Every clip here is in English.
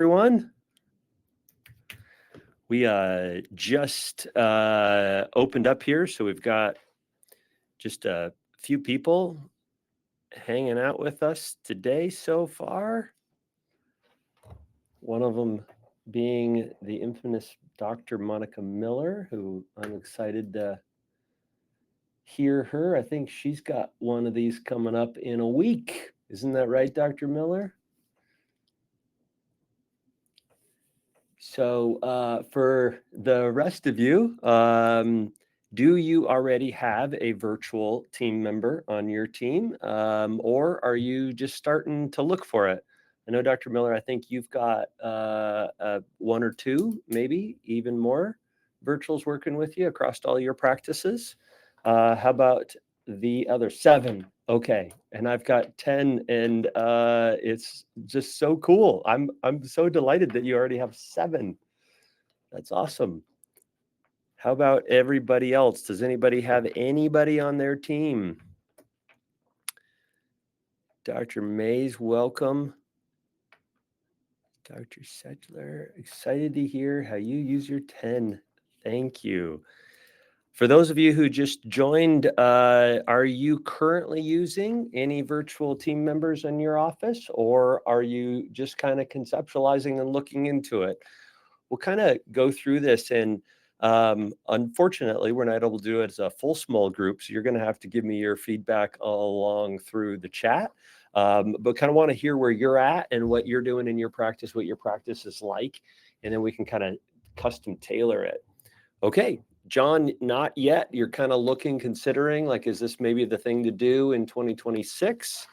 Everyone. We just opened up here, so we've got just a few people hanging out with us today so far. One of them being the infamous Dr. Monica Miller, who I'm excited to hear her. I think she's got one of these coming up in a week. Isn't that right, Dr. Miller? So for the rest of you, do you already have a virtual team member on your team, or are you just starting to look for it? I know, Dr. Miller, I think you've got one or two, maybe even more virtuals working with you across all your practices. How about the other seven? Okay, and I've got 10, and it's just so cool. I'm so delighted that you already have 7. That's awesome. How about everybody else? Does anybody have anybody on their team? Dr. Mays, welcome. Dr. Sedgler, excited to hear how you use your 10. Thank you. For those of you who just joined, are you currently using any virtual team members in your office, or are you just kind of conceptualizing and looking into it? We'll kind of go through this, and unfortunately, we're not able to do it as a full small group, so you're going to have to give me your feedback along through the chat. But kind of want to hear where you're at and what you're doing in your practice, what your practice is like, and then we can kind of custom tailor it. Okay, John, not yet. You're kind of looking, considering, like, is this maybe the thing to do in 2026?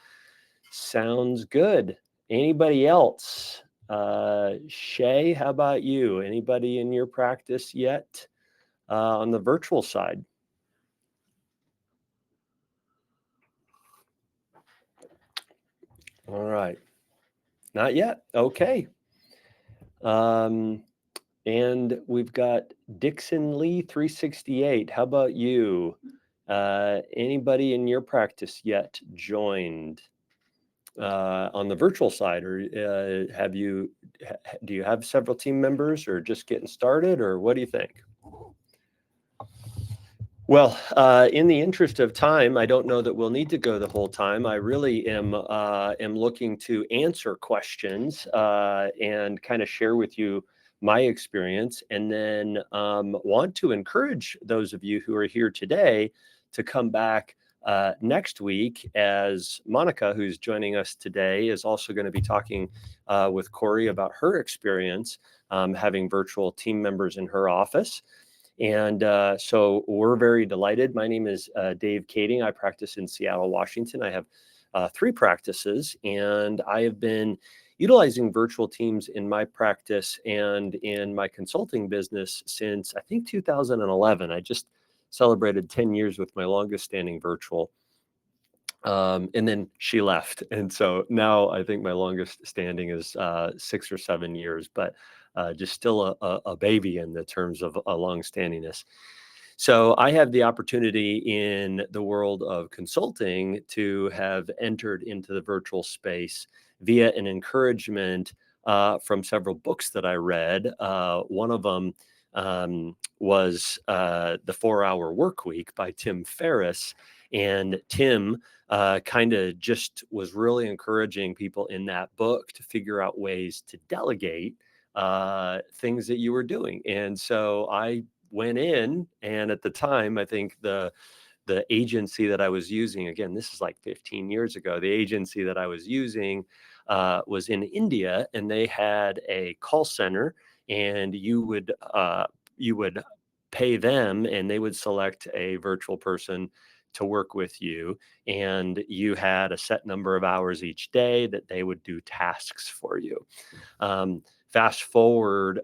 Sounds good. Anybody else? Shay, how about you? Anybody in your practice yet on the virtual side? All right. Not yet. Okay. And we've got Dixon Lee 368. How about you? Anybody in your practice yet joined on the virtual side, or do you have several team members, or just getting started, or what do you think? Well, in the interest of time, I don't know that we'll need to go the whole time. I really am looking to answer questions and kind of share with you my experience, and then want to encourage those of you who are here today to come back next week, as Monica, who's joining us today, is also going to be talking with Corey about her experience having virtual team members in her office. And so we're very delighted. My name is Dave Kading. I practice in Seattle, Washington. I have 3 practices, and I have been utilizing virtual teams in my practice and in my consulting business since, I think, 2011. I just celebrated 10 years with my longest standing virtual. And then she left. And so now I think my longest standing is 6 or 7 years, but just still a baby in the terms of a long-standingness. So I have the opportunity in the world of consulting to have entered into the virtual space via an encouragement from several books that I read. One of them was The 4-Hour Workweek by Tim Ferriss. And Tim kind of just was really encouraging people in that book to figure out ways to delegate things that you were doing. And so I went in, and at the time, I think the agency that I was using, again, this is like 15 years ago, the agency that I was using was in India, and they had a call center, and you would pay them, and they would select a virtual person to work with you, and you had a set number of hours each day that they would do tasks for you. Fast forward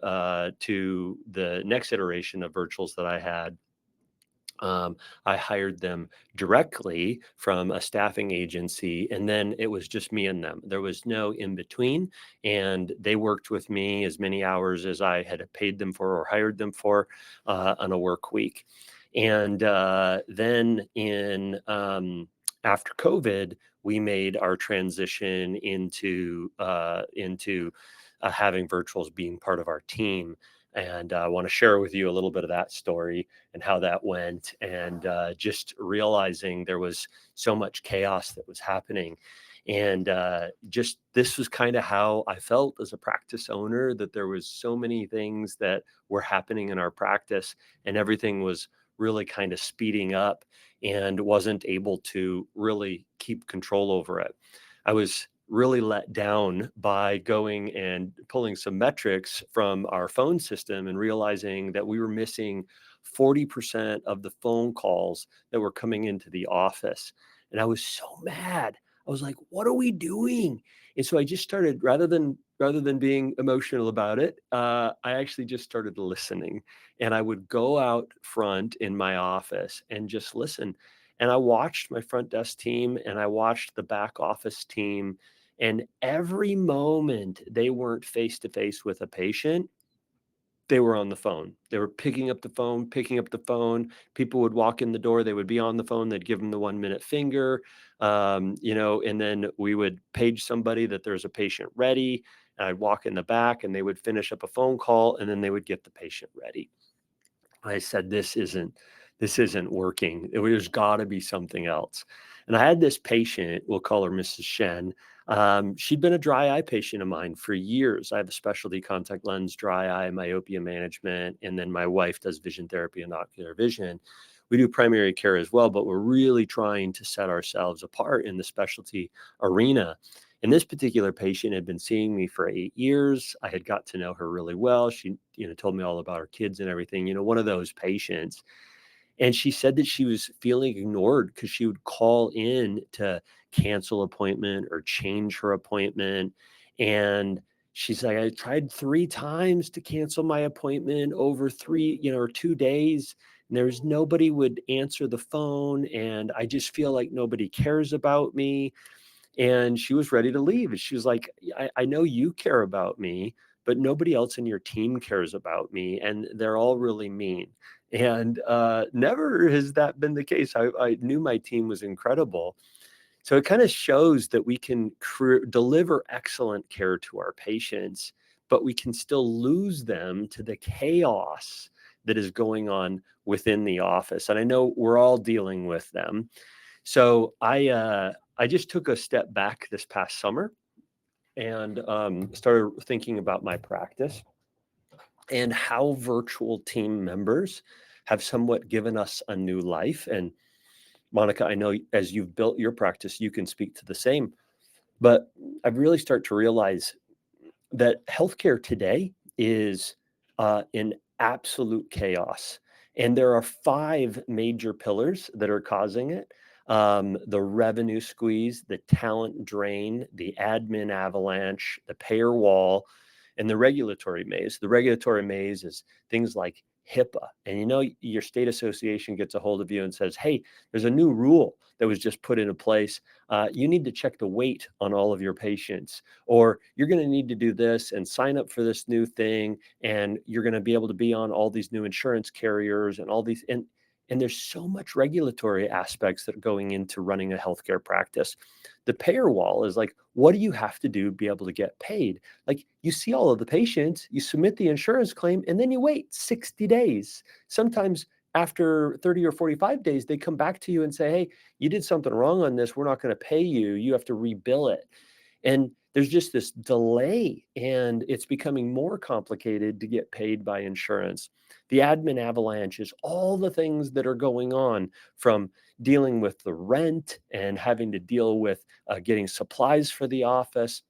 to the next iteration of virtuals that I had. I hired them directly from a staffing agency, and then it was just me and them. There was no in between, and they worked with me as many hours as I had paid them for or hired them for on a work week. And then after COVID, we made our transition into having virtuals being part of our team. And I want to share with you a little bit of that story and how that went, and just realizing there was so much chaos that was happening. And just this was kind of how I felt as a practice owner, that there was so many things that were happening in our practice, and everything was really kind of speeding up and wasn't able to really keep control over it. I was really let down by going and pulling some metrics from our phone system and realizing that we were missing 40% of the phone calls that were coming into the office. And I was so mad. I was like, what are we doing? And so I just started, rather than being emotional about it, I actually just started listening. And I would go out front in my office and just listen. And I watched my front desk team and I watched the back office team. And every moment they weren't face to face with a patient, they were on the phone. They were picking up the phone, picking up the phone. People would walk in the door, they would be on the phone, they'd give them the 1 minute finger, and then we would page somebody that there's a patient ready. And I'd walk in the back and they would finish up a phone call and then they would get the patient ready. I said, this isn't working. There's got to be something else. And I had this patient, we'll call her Mrs. Shen. She'd been a dry eye patient of mine for years. I have a specialty contact lens, dry eye, myopia management, and then my wife does vision therapy and ocular vision. We do primary care as well, but we're really trying to set ourselves apart in the specialty arena. And this particular patient had been seeing me for 8 years. I had got to know her really well. She, told me all about her kids and everything, one of those patients. And she said that she was feeling ignored because she would call in to cancel appointment or change her appointment. And she's like, I tried 3 times to cancel my appointment over or 2 days. And there's nobody would answer the phone. And I just feel like nobody cares about me. And she was ready to leave. And she was like, I know you care about me, but nobody else in your team cares about me. And they're all really mean. And never has that been the case. I knew my team was incredible. So it kind of shows that we can deliver excellent care to our patients, but we can still lose them to the chaos that is going on within the office. And I know we're all dealing with them. So I just took a step back this past summer and started thinking about my practice and how virtual team members have somewhat given us a new life. And Monica, I know as you've built your practice, you can speak to the same. But I really start to realize that healthcare today is in absolute chaos. And there are 5 major pillars that are causing it: the revenue squeeze, the talent drain, the admin avalanche, the payer wall, and the regulatory maze. The regulatory maze is things like HIPAA. And your state association gets a hold of you and says, hey, there's a new rule that was just put into place. You need to check the weight on all of your patients, or you're going to need to do this and sign up for this new thing. And you're going to be able to be on all these new insurance carriers and all these. And there's so much regulatory aspects that are going into running a healthcare practice. The payer wall is like, what do you have to do to be able to get paid? Like, you see all of the patients, you submit the insurance claim, and then you wait 60 days. Sometimes after 30 or 45 days, they come back to you and say, hey, you did something wrong on this. We're not going to pay you. You have to rebill it. And there's just this delay, and it's becoming more complicated to get paid by insurance. The admin avalanche is all the things that are going on, from dealing with the rent and having to deal with getting supplies for the office.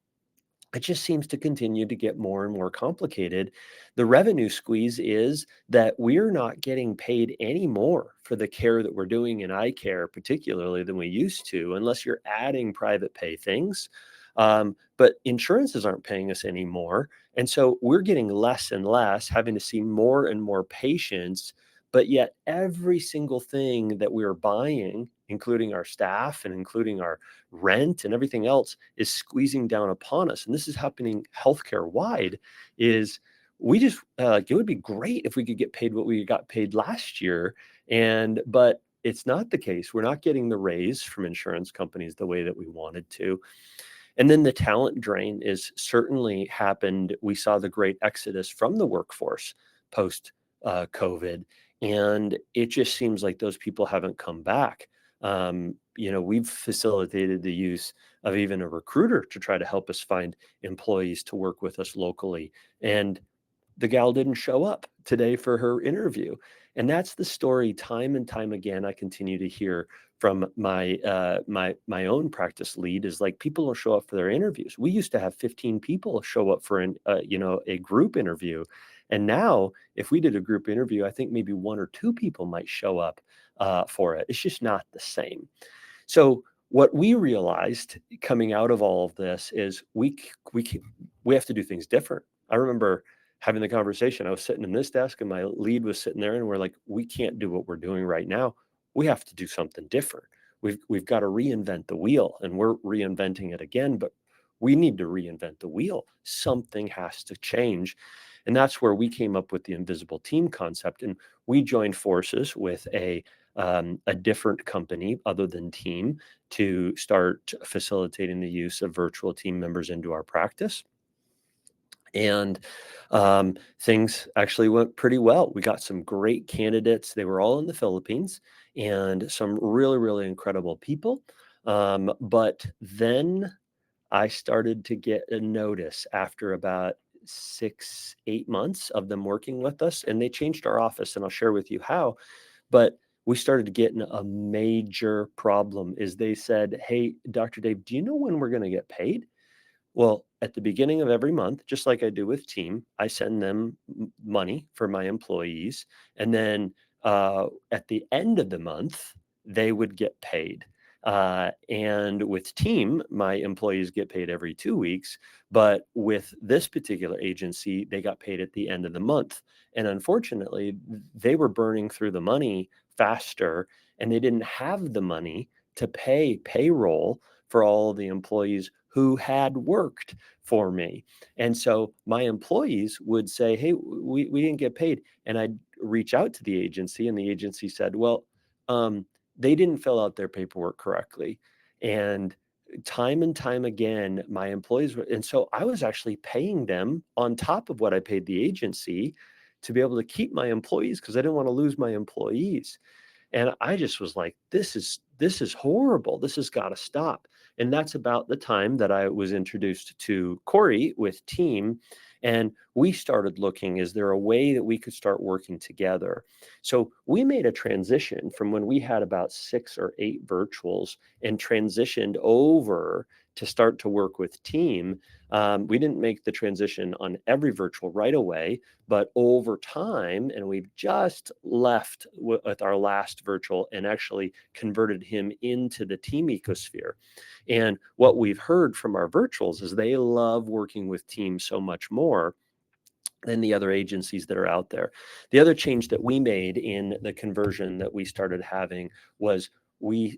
It just seems to continue to get more and more complicated. The revenue squeeze is that we're not getting paid any more for the care that we're doing in eye care, particularly, than we used to, unless you're adding private pay things. But insurances aren't paying us anymore. And so we're getting less and less, having to see more and more patients. But yet every single thing that we're buying, including our staff and including our rent and everything else, is squeezing down upon us. And this is happening healthcare wide. Is we just it would be great if we could get paid what we got paid last year. But it's not the case. We're not getting the raise from insurance companies the way that we wanted to. And then the talent drain is certainly happened. We saw the great exodus from the workforce post COVID, and it just seems like those people haven't come back. We've facilitated the use of even a recruiter to try to help us find employees to work with us locally. And the gal didn't show up today for her interview. And that's the story time and time again I continue to hear from my own practice lead, is like, people don't show up for their interviews. We used to have 15 people show up for a group interview. And now if we did a group interview, I think maybe one or two people might show up for it. It's just not the same. So what we realized coming out of all of this is we have to do things different. I remember having the conversation. I was sitting in this desk and my lead was sitting there, and we're like, we can't do what we're doing right now. We have to do something different. We've got to reinvent the wheel, and we're reinventing it again, but we need to reinvent the wheel. Something has to change. And that's where we came up with the invisible team concept. And we joined forces with a different company other than Team to start facilitating the use of virtual team members into our practice. And things actually went pretty well. We got some great candidates. They were all in the Philippines, and some really, really incredible people. But then I started to get a notice after about 6, 8 months of them working with us, and they changed our office, and I'll share with you how. But we started getting a major problem. Is they said, "Hey, Dr. Dave, do you know when we're going to get paid?" Well, at the beginning of every month, just like I do with Team, I send them money for my employees. And then at the end of the month, they would get paid. And with Team, my employees get paid every 2 weeks. But with this particular agency, they got paid at the end of the month. And unfortunately, they were burning through the money faster, and they didn't have the money to pay payroll for all the employees who had worked for me. And so my employees would say, "Hey, we didn't get paid." And I'd reach out to the agency, and the agency said, "Well, they didn't fill out their paperwork correctly." And time again, my employees were, and so I was actually paying them on top of what I paid the agency to be able to keep my employees, because I didn't want to lose my employees. And I just was like, this is horrible. This has got to stop. And that's about the time that I was introduced to Corey with Team. And we started looking, is there a way that we could start working together? So we made a transition from when we had about 6 or 8 virtuals and transitioned over to start to work with Team. We didn't make the transition on every virtual right away, but over time, and we've just left with our last virtual and actually converted him into the Team ecosphere. And what we've heard from our virtuals is they love working with Team so much more than the other agencies that are out there. The other change that we made in the conversion that we started having was we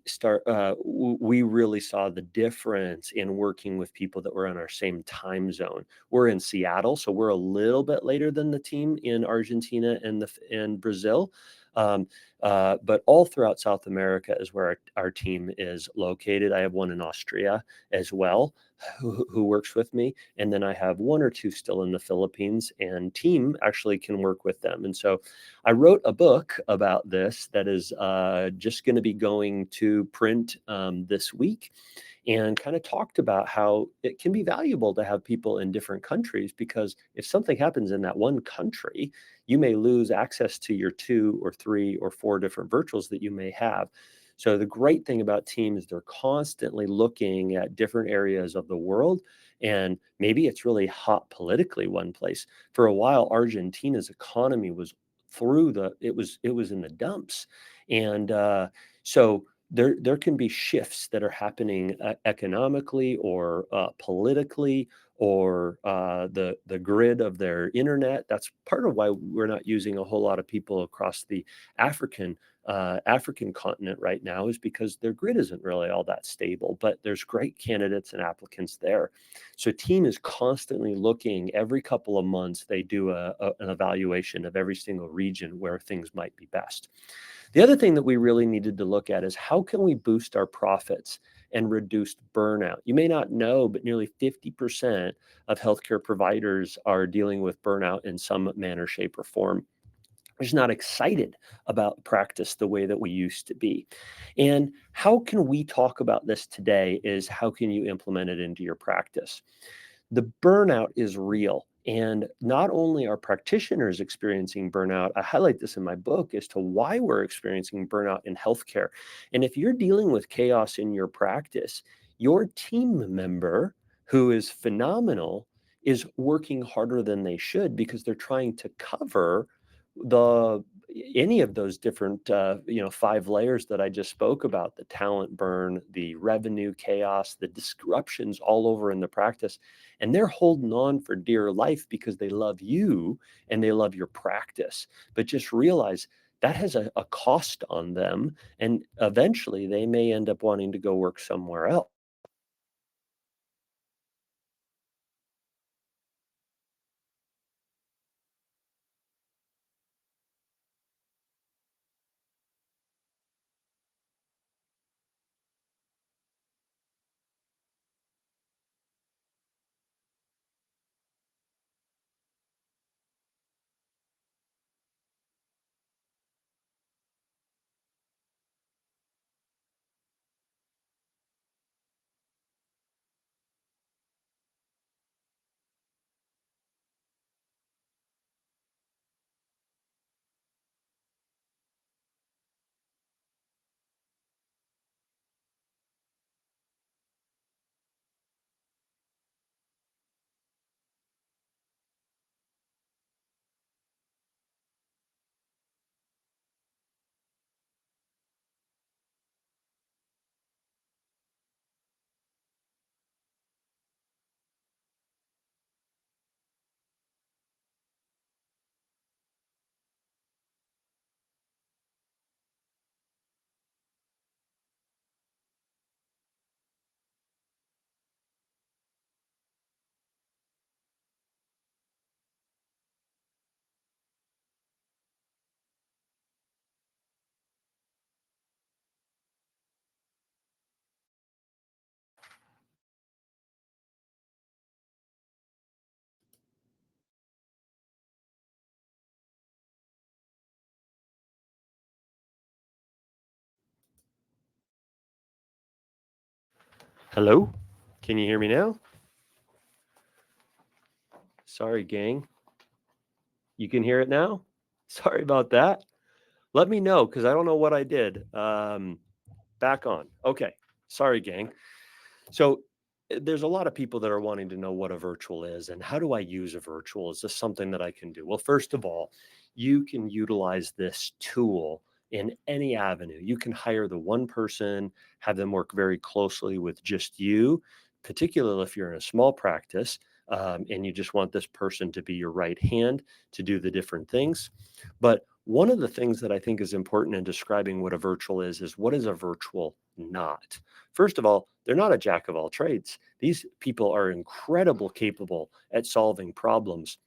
really saw the difference in working with people that were on our same time zone. We're in Seattle, so we're a little bit later than the team in Argentina and Brazil. But all throughout South America is where our team is located. I have one in Austria as well, who works with me. And then I have one or two still in the Philippines, and Team actually can work with them. And so I wrote a book about this that is just going to be going to print this week, and kind of talked about how it can be valuable to have people in different countries, because if something happens in that one country, you may lose access to your 2 or 3 or 4 different virtuals that you may have. So the great thing about Team is they're constantly looking at different areas of the world, and maybe it's really hot politically one place. For a while, Argentina's economy was it was in the dumps, and so there can be shifts that are happening economically or politically, or the grid of their internet. That's part of why we're not using a whole lot of people across the African continent right now, is because their grid isn't really all that stable, but there's great candidates and applicants there. So Team is constantly looking. Every couple of months, they do an evaluation of every single region where things might be best. The other thing that we really needed to look at is, how can we boost our profits and reduced burnout. You may not know, but nearly 50% of healthcare providers are dealing with burnout in some manner, shape, or form. We're just not excited about practice the way that we used to be. And how can we talk about this today is how can you implement it into your practice? The burnout is real. And not only are practitioners experiencing burnout, I highlight this in my book as to why we're experiencing burnout in healthcare. And if you're dealing with chaos in your practice, your team member, who is phenomenal, is working harder than they should because they're trying to cover the any of those different 5 layers that I just spoke about: the talent burn, the revenue chaos, the disruptions all over in the practice. And they're holding on for dear life because they love you and they love your practice. But just realize that has a cost on them. And eventually they may end up wanting to go work somewhere else. Hello? Can you hear me now? Sorry, gang. You can hear it now? Sorry about that. Let me know because I don't know what I did. Back on. Okay. Sorry, gang. So there's a lot of people that are wanting to know what a virtual is and how do I use a virtual? Is this something that I can do? Well, first of all, you can utilize this tool in any avenue. You can hire the one person, have them work very closely with just you, particularly if you're in a small practice. And you just want this person to be your right hand to do the different things. But one of the things that I think is important in describing what a virtual is what is a virtual not? First of all, they're not a jack of all trades. These people are incredible capable at solving problems,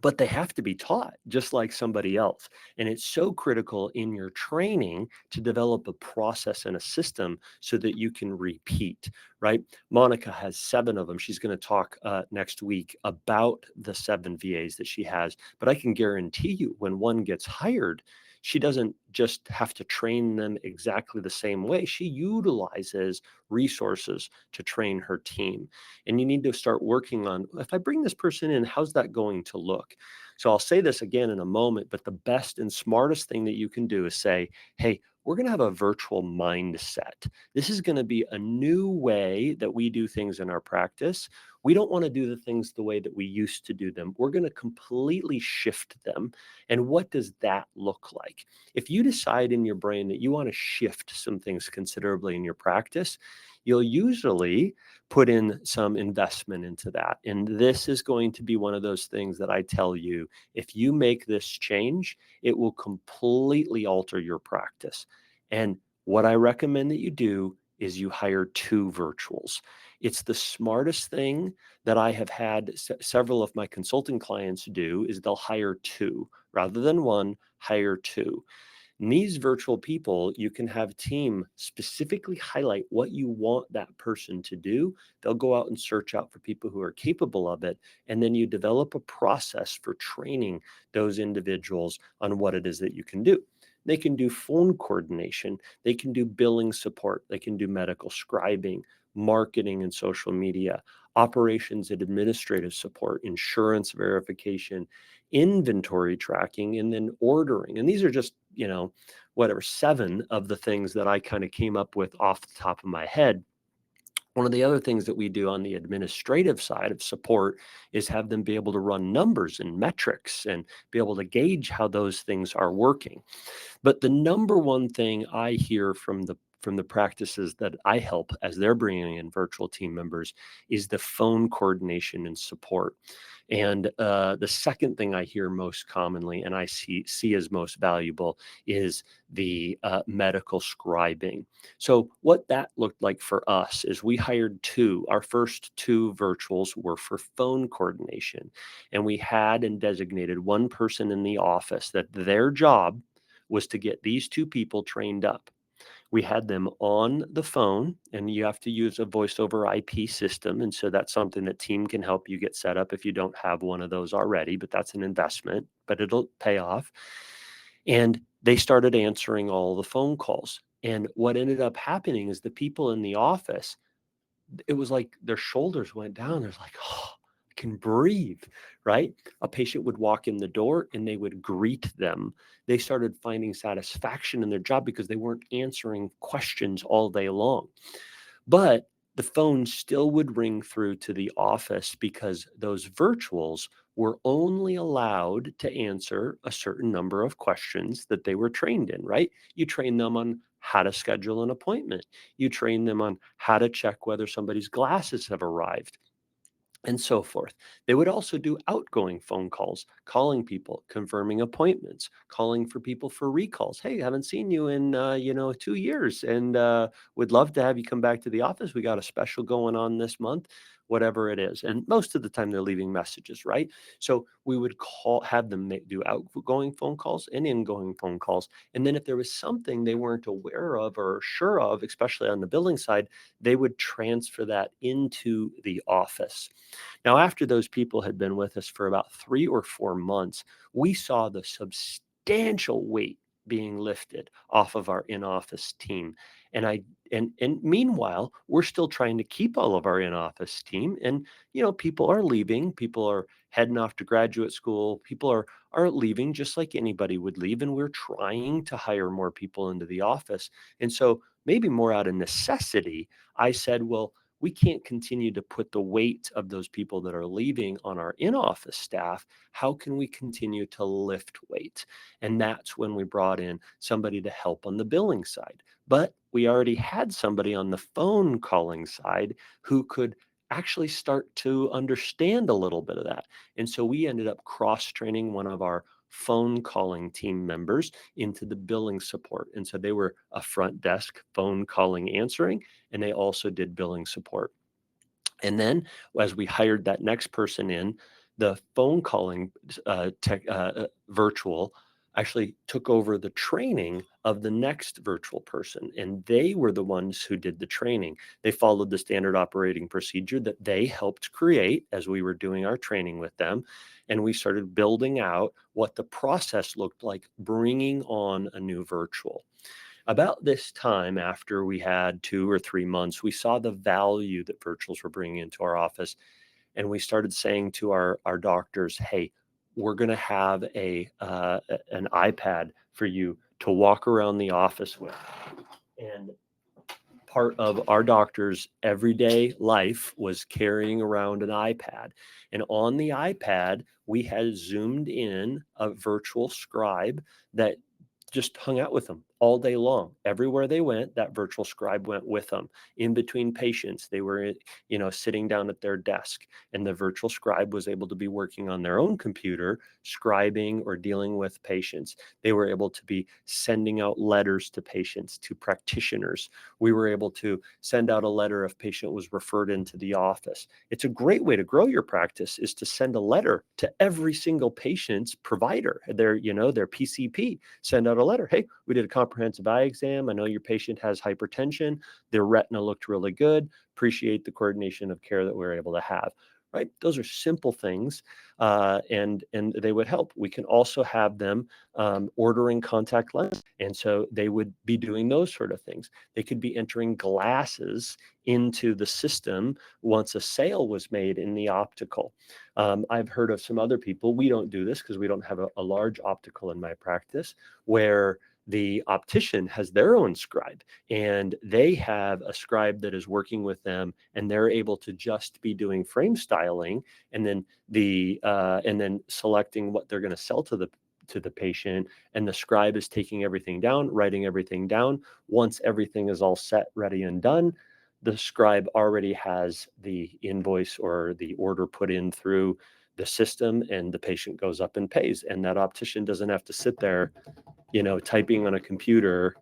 but they have to be taught just like somebody else. And it's so critical in your training to develop a process and a system so that you can repeat, right? Monica has 7 of them. She's going to talk next week about the 7 VAs that she has. But I can guarantee you, when one gets hired, she doesn't just have to train them exactly the same way. She utilizes resources to train her team. And you need to start working on, if I bring this person in, how's that going to look? So I'll say this again in a moment, but the best and smartest thing that you can do is say, hey, we're going to have a virtual mindset. This is going to be a new way that we do things in our practice. We don't want to do the things the way that we used to do them. We're going to completely shift them. And what does that look like? If you decide in your brain that you want to shift some things considerably in your practice, you'll usually put in some investment into that. And this is going to be one of those things that I tell you, if you make this change, it will completely alter your practice. And what I recommend that you do is you hire 2 virtuals. It's the smartest thing that I have had several of my consulting clients do is they'll hire 2 rather than 1, hire 2. And these virtual people, you can have team specifically highlight what you want that person to do. They'll go out and search out for people who are capable of it. And then you develop a process for training those individuals on what it is that you can do. They can do phone coordination, they can do billing support, they can do medical scribing, marketing and social media, operations and administrative support, insurance verification, inventory tracking, and then ordering. And these are just, whatever, 7 of the things that I kind of came up with off the top of my head. One of the other things that we do on the administrative side of support is have them be able to run numbers and metrics and be able to gauge how those things are working. But the number one thing I hear from the practices that I help as they're bringing in virtual team members is the phone coordination and support. And the second thing I hear most commonly, and I see as most valuable, is the medical scribing. So what that looked like for us is we hired two. Our first two virtuals were for phone coordination, and we had and designated one person in the office that their job was to get these two people trained up. We had them on the phone, and you have to use a voice over IP system. And so that's something that team can help you get set up if you don't have one of those already, but that's an investment, but it'll pay off. And they started answering all the phone calls. And what ended up happening is the people in the office, it was like their shoulders went down. There's like, oh, I can breathe, right? A patient would walk in the door and they would greet them. They started finding satisfaction in their job because they weren't answering questions all day long. But the phone still would ring through to the office because those virtuals were only allowed to answer a certain number of questions that they were trained in, right? You train them on how to schedule an appointment. You train them on how to check whether somebody's glasses have arrived and so forth. They would also do outgoing phone calls, calling people, confirming appointments, calling for people for recalls. Hey, haven't seen you in 2 years, and would love to have you come back to the office. We got a special going on this month, whatever it is. And most of the time they're leaving messages, right? So we would have them do outgoing phone calls and ingoing phone calls. And then if there was something they weren't aware of or sure of, especially on the billing side, they would transfer that into the office. Now, after those people had been with us for about 3 or 4 months, we saw the substantial weight being lifted off of our in-office team. And meanwhile, we're still trying to keep all of our in-office team. And people are leaving, people are heading off to graduate school, people are leaving just like anybody would leave. And we're trying to hire more people into the office. And so maybe more out of necessity, I said, well, we can't continue to put the weight of those people that are leaving on our in-office staff. How can we continue to lift weight? And that's when we brought in somebody to help on the billing side. But we already had somebody on the phone calling side who could actually start to understand a little bit of that. And so we ended up cross-training one of our phone calling team members into the billing support. And so they were a front desk phone calling answering, and they also did billing support. And then as we hired that next person in, the phone calling virtual actually took over the training of the next virtual person. And they were the ones who did the training. They followed the standard operating procedure that they helped create as we were doing our training with them. And we started building out what the process looked like bringing on a new virtual. About this time, after we had 2 or 3 months, we saw the value that virtuals were bringing into our office. And we started saying to our doctors, hey, we're going to have an iPad for you to walk around the office with. And part of our doctor's everyday life was carrying around an iPad. And on the iPad, we had zoomed in a virtual scribe that just hung out with them all day long. Everywhere they went, that virtual scribe went with them. In between patients, they were, sitting down at their desk, and the virtual scribe was able to be working on their own computer, scribing or dealing with patients. They were able to be sending out letters to patients, to practitioners. We were able to send out a letter if patient was referred into the office. It's a great way to grow your practice, is to send a letter to every single patient's provider, their PCP. Send out a letter. Hey, we did a comprehensive eye exam. I know your patient has hypertension. Their retina looked really good. Appreciate the coordination of care that we're able to have. Right? Those are simple things, and they would help. We can also have them ordering contact lenses, and so they would be doing those sort of things. They could be entering glasses into the system once a sale was made in the optical. I've heard of some other people. We don't do this because we don't have a large optical in my practice, where the optician has their own scribe, and they have a scribe that is working with them, and they're able to just be doing frame styling, and then selecting what they're going to sell to the patient, and the scribe is taking everything down, writing everything down. Once everything is all set, ready, and done, the scribe already has the invoice or the order put in through the system, and the patient goes up and pays, and that optician doesn't have to sit there typing on a computer,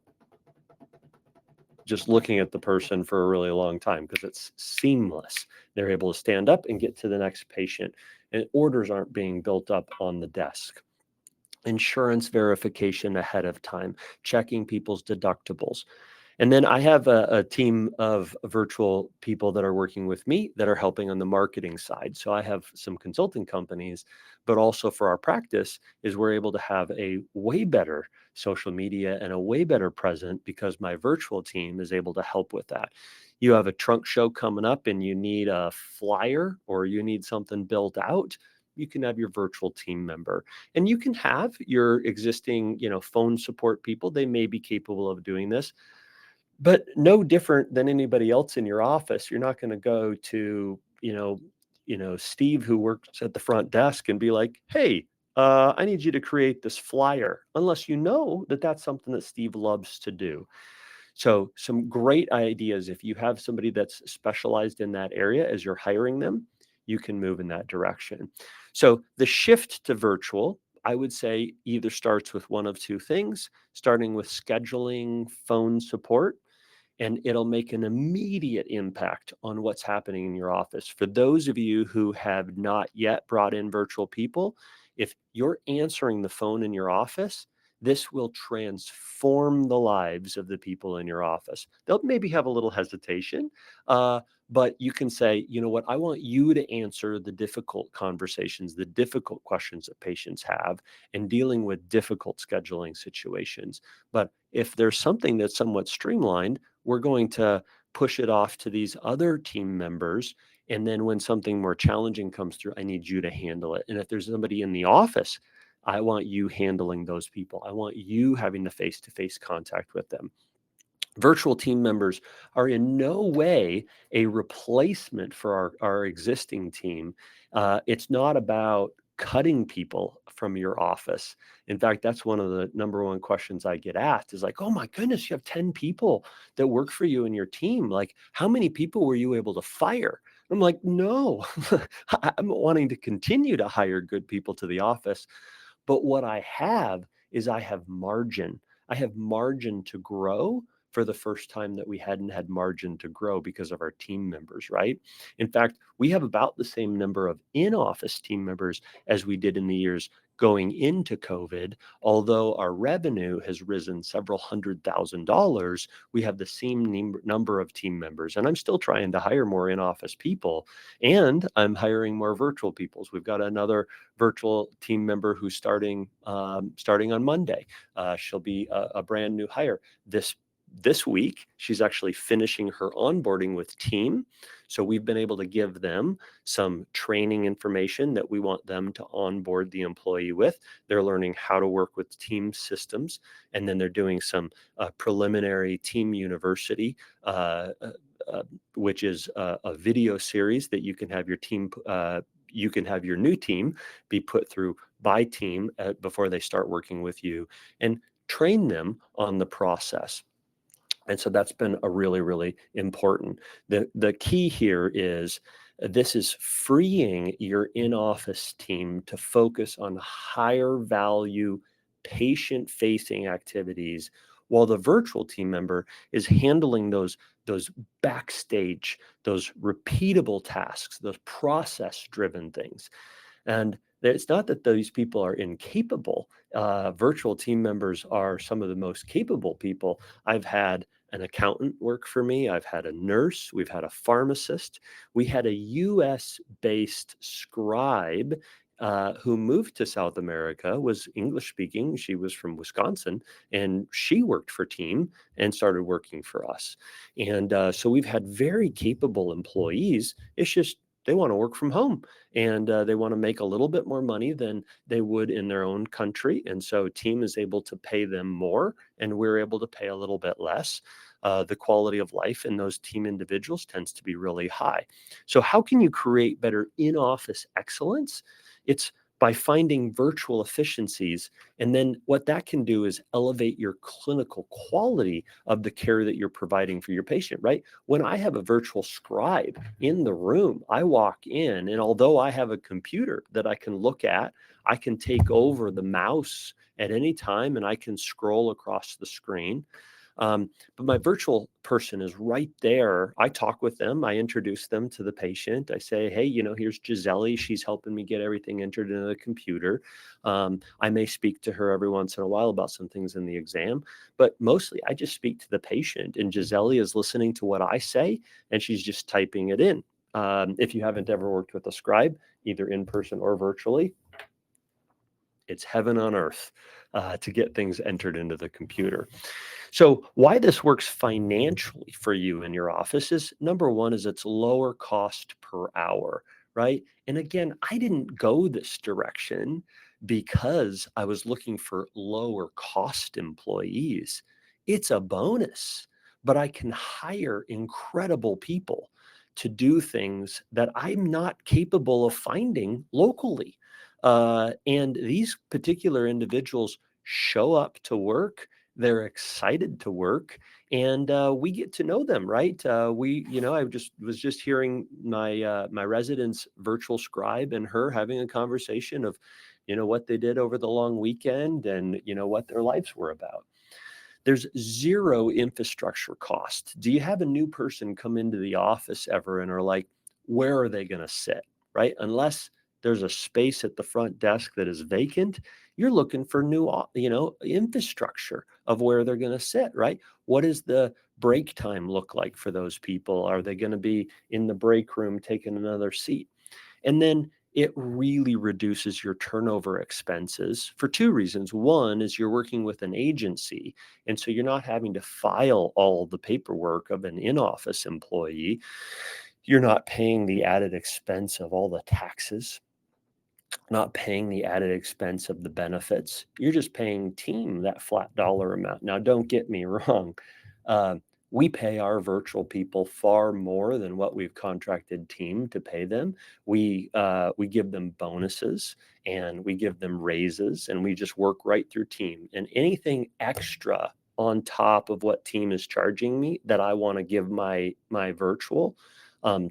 just looking at the person for a really long time, because it's seamless. They're able to stand up and get to the next patient, and orders aren't being built up on the desk. Insurance verification ahead of time, checking people's deductibles. And then I have a team of virtual people that are working with me that are helping on the marketing side. So I have some consulting companies, but also for our practice is we're able to have a way better social media and a way better present, because my virtual team is able to help with that. You have a trunk show coming up and you need a flyer or you need something built out, you can have your virtual team member, and you can have your existing, phone support people. They may be capable of doing this, but no different than anybody else in your office. You're not going to go to, Steve, who works at the front desk, and be like, hey, I need you to create this flyer, unless you know that that's something that Steve loves to do. So some great ideas. If you have somebody that's specialized in that area as you're hiring them, you can move in that direction. So the shift to virtual, I would say, either starts with one of two things, starting with scheduling phone support, and it'll make an immediate impact on what's happening in your office. For those of you who have not yet brought in virtual people, if you're answering the phone in your office, this will transform the lives of the people in your office. They'll maybe have a little hesitation, but you can say, you know what, I want you to answer the difficult conversations, the difficult questions that patients have, and dealing with difficult scheduling situations. But if there's something that's somewhat streamlined, we're going to push it off to these other team members. And then when something more challenging comes through, I need you to handle it. And if there's somebody in the office, I want you handling those people. I want you having the face-to-face contact with them. Virtual team members are in no way a replacement for our existing team. It's not about cutting people from your office. In fact, that's one of the number one questions I get asked, is like, oh my goodness, you have 10 people that work for you in your team. Like, how many people were you able to fire? I'm like, no, I'm wanting to continue to hire good people to the office. But what I have is I have margin. I have margin to grow for the first time that we hadn't had margin to grow because of our team members, right? In fact, we have about the same number of in-office team members as we did in the years going into COVID. Although our revenue has risen several $100,000, we have the same number of team members. And I'm still trying to hire more in-office people, and I'm hiring more virtual people. We've got another virtual team member who's starting on Monday. She'll be a brand new hire this week. She's actually finishing her onboarding with team. So we've been able to give them some training information that we want them to onboard the employee with. They're learning how to work with team systems, and then they're doing some preliminary team university, which is a video series that you can have your team, you can have your new team be put through by team before they start working with you. And train them on the process. And so that's been a really, really important. The key here is this is freeing your in-office team to focus on higher value patient-facing activities, while the virtual team member is handling those backstage, those repeatable tasks, those process-driven things. And it's not that these people are incapable. Virtual team members are some of the most capable people. I've had an accountant work for me. I've had a nurse. We've had a pharmacist. We had a US based scribe who moved to South America, was English speaking. She was from Wisconsin, and she worked for Team and started working for us. And so we've had very capable employees. It's just they want to work from home, and they want to make a little bit more money than they would in their own country. And so Team is able to pay them more, and we're able to pay a little bit less. The quality of life in those team individuals tends to be really high. So how can you create better in-office excellence? It's by finding virtual efficiencies. And then what that can do is elevate your clinical quality of the care that you're providing for your patient, right? When I have a virtual scribe in the room, I walk in, and although I have a computer that I can look at, I can take over the mouse at any time and I can scroll across the screen. But my virtual person is right there. I talk with them. I introduce them to the patient. I say, hey, here's Gisele. She's helping me get everything entered into the computer. I may speak to her every once in a while about some things in the exam, but mostly I just speak to the patient, and Gisele is listening to what I say, and she's just typing it in. If you haven't ever worked with a scribe, either in person or virtually, it's heaven on earth to get things entered into the computer. So why this works financially for you in your office is, number one, is it's lower cost per hour, right? And again, I didn't go this direction because I was looking for lower cost employees. It's a bonus, but I can hire incredible people to do things that I'm not capable of finding locally. And these particular individuals show up to work. They're excited to work, and we get to know them, right? I was just hearing my resident's virtual scribe and her having a conversation of, what they did over the long weekend and what their lives were about. There's zero infrastructure cost. Do you have a new person come into the office ever and are like, where are they going to sit, right? Unless there's a space at the front desk that is vacant, you're looking for new, infrastructure of where they're going to sit, right? What does the break time look like for those people? Are they going to be in the break room taking another seat? And then it really reduces your turnover expenses for two reasons. One is you're working with an agency, and so you're not having to file all the paperwork of an in-office employee. You're not paying the added expense of all the taxes, not paying the added expense of the benefits. You're just paying Team that flat dollar amount. Now, don't get me wrong. Uh, we pay our virtual people far more than what we've contracted Team to pay them. We give them bonuses, and we give them raises, and we just work right through Team. And anything extra on top of what Team is charging me that I want to give my virtual,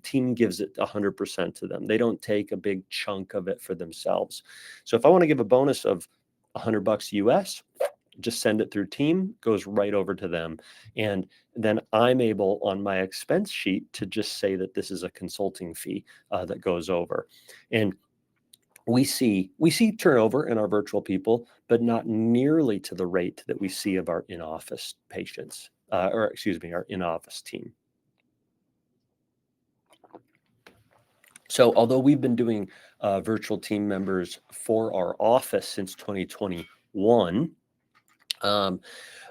Team gives it 100% to them. They don't take a big chunk of it for themselves. So if I want to give a bonus of $100 US, just send it through Team, goes right over to them. And then I'm able on my expense sheet to just say that this is a consulting fee that goes over. And we see turnover in our virtual people, but not nearly to the rate that we see of our in-office patients, our in-office team. So although we've been doing virtual team members for our office since 2021,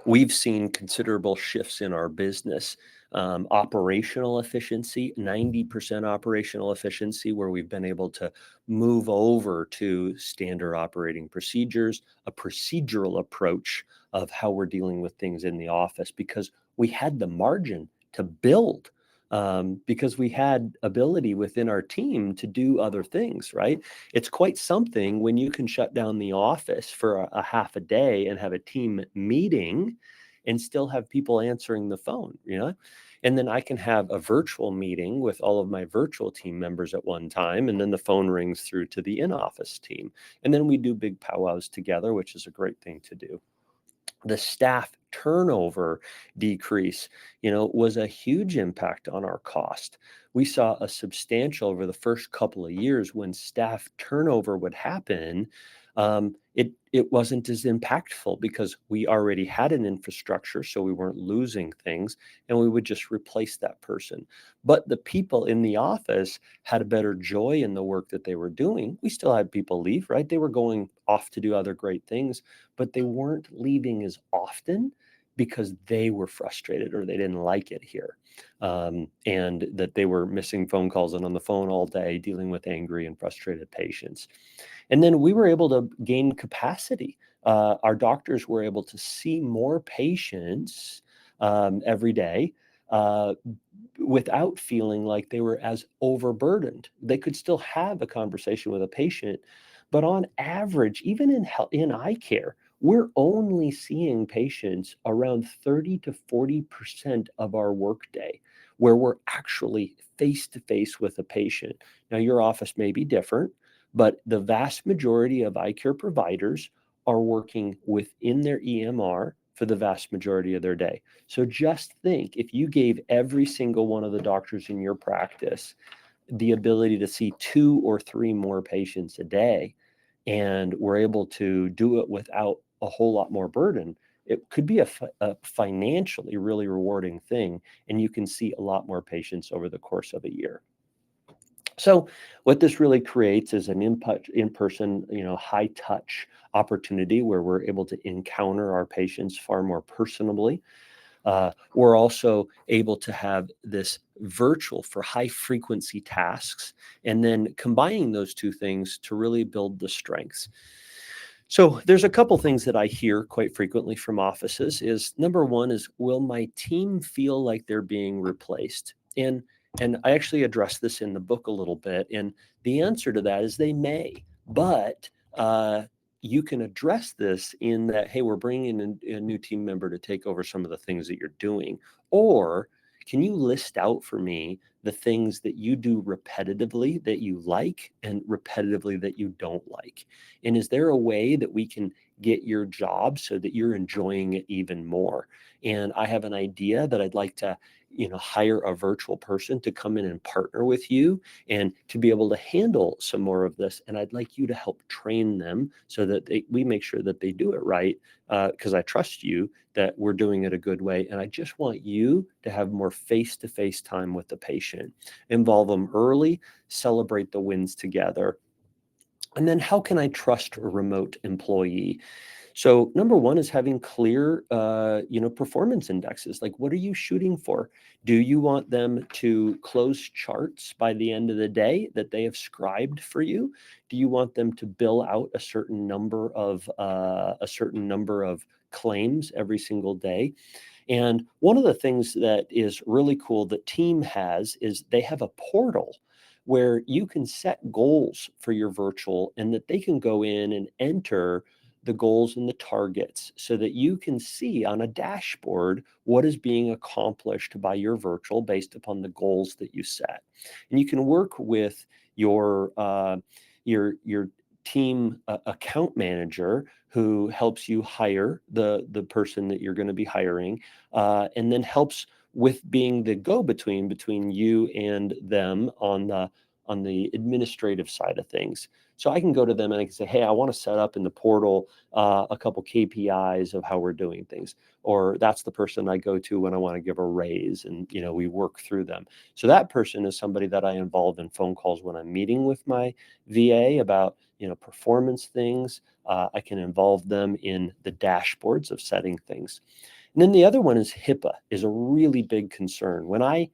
we've seen considerable shifts in our business. Operational efficiency, 90% operational efficiency, where we've been able to move over to standard operating procedures, a procedural approach of how we're dealing with things in the office, because we had the margin to build because we had ability within our team to do other things, right? It's quite something when you can shut down the office for a half a day and have a team meeting and still have people answering the phone, And then I can have a virtual meeting with all of my virtual team members at one time, and then the phone rings through to the in-office team. And then we do big powwows together, which is a great thing to do. The staff turnover decrease, was a huge impact on our cost. We saw a substantial over the first couple of years when staff turnover would happen. It wasn't as impactful because we already had an infrastructure, so we weren't losing things, and we would just replace that person. But the people in the office had a better joy in the work that they were doing. We still had people leave, right? They were going off to do other great things, but they weren't leaving as often because they were frustrated or they didn't like it here. And that they were missing phone calls and on the phone all day dealing with angry and frustrated patients. And then we were able to gain capacity. Our doctors were able to see more patients every day uh, without feeling like they were as overburdened. They could still have a conversation with a patient, but on average, even in eye care, we're only seeing patients around 30 to 40% of our workday, where we're actually face to face with a patient. Now, your office may be different, but the vast majority of eye care providers are working within their EMR for the vast majority of their day. So just think, if you gave every single one of the doctors in your practice the ability to see 2 or 3 more patients a day, and we're able to do it without a whole lot more burden, it could be a financially really rewarding thing, and you can see a lot more patients over the course of a year. So what this really creates is an in-person, high touch opportunity where we're able to encounter our patients far more personally. We're also able to have this virtual for high frequency tasks, and then combining those two things to really build the strengths. So there's a couple things that I hear quite frequently from offices is number one is, will my team feel like they're being replaced? And I actually address this in the book a little bit. And the answer to that is they may, but you can address this in that, hey, we're bringing in a new team member to take over some of the things that you're doing. Or can you list out for me the things that you do repetitively that you like and repetitively that you don't like? And is there a way that we can get your job so that you're enjoying it even more? And I have an idea that I'd like to, hire a virtual person to come in and partner with you and to be able to handle some more of this. And I'd like you to help train them so that we make sure that they do it right, because I trust you that we're doing it a good way. And I just want you to have more face-to-face time with the patient, involve them early, celebrate the wins together. And then how can I trust a remote employee? So number one is having clear, performance indexes. Like, what are you shooting for? Do you want them to close charts by the end of the day that they have scribed for you? Do you want them to bill out a certain number of claims every single day? And one of the things that is really cool that Team has is they have a portal where you can set goals for your virtual, and that they can go in and enter the goals and the targets so that you can see on a dashboard what is being accomplished by your virtual based upon the goals that you set. And you can work with your team account manager who helps you hire the person that you're going to be hiring, and then helps with being the go-between you and them on the administrative side of things. So I can go to them and I can say, hey, I want to set up in the portal a couple KPIs of how we're doing things. Or that's the person I go to when I want to give a raise, and we work through them. So that person is somebody that I involve in phone calls when I'm meeting with my VA about performance things. I can involve them in the dashboards of setting things. And then the other one is HIPAA is a really big concern. When I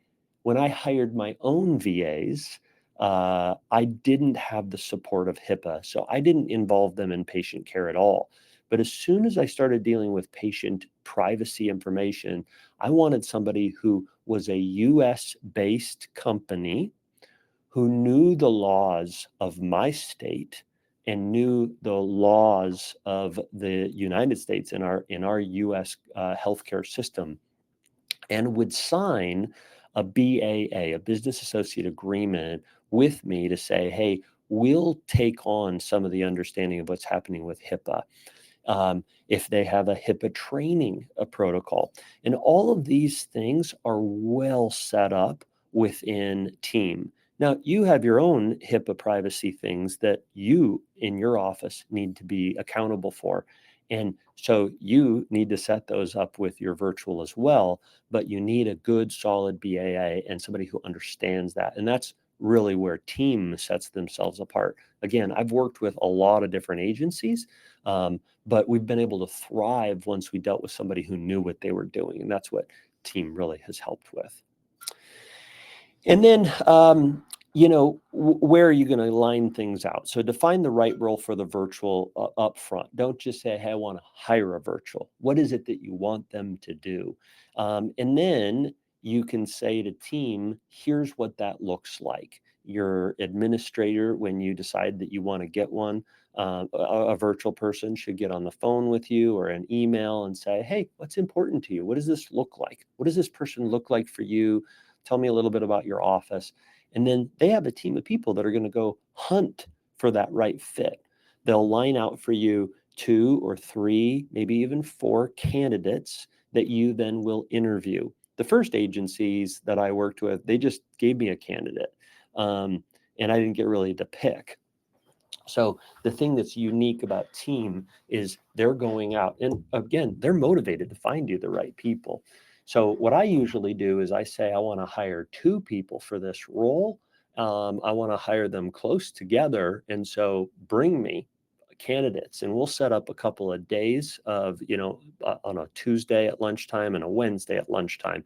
hired my own VAs, I didn't have the support of HIPAA, so I didn't involve them in patient care at all. But as soon as I started dealing with patient privacy information, I wanted somebody who was a US-based company who knew the laws of my state and knew the laws of the United States in our US healthcare system, and would sign a BAA, a business associate agreement, with me to say, hey, we'll take on some of the understanding of what's happening with HIPAA. If they have a HIPAA training protocol. And all of these things are well set up within Team. Now, you have your own HIPAA privacy things that you in your office need to be accountable for. And so you need to set those up with your virtual as well, but you need a good solid BAA and somebody who understands that. And that's really where Team sets themselves apart. Again, I've worked with a lot of different agencies, but we've been able to thrive once we dealt with somebody who knew what they were doing. And that's what Team really has helped with. And then, where are you going to line things out? So define the right role for the virtual up front. Don't just say, hey, I want to hire a virtual. What is it that you want them to do? And then you can say to Team, here's what that looks like. Your administrator, when you decide that you want to get one, a virtual person should get on the phone with you or an email and say, hey, what's important to you? What does this look like? What does this person look like for you? Tell me a little bit about your office. And then they have a team of people that are going to go hunt for that right fit. They'll line out for you 2 or 3, maybe even 4 candidates that you then will interview. The first agencies that I worked with, they just gave me a candidate, and I didn't get really to pick. So the thing that's unique about Team is they're going out, and again, they're motivated to find you the right people. So what I usually do is I say, I want to hire 2 people for this role. I want to hire them close together. And so bring me candidates, and we'll set up a couple of days of, on a Tuesday at lunchtime and a Wednesday at lunchtime.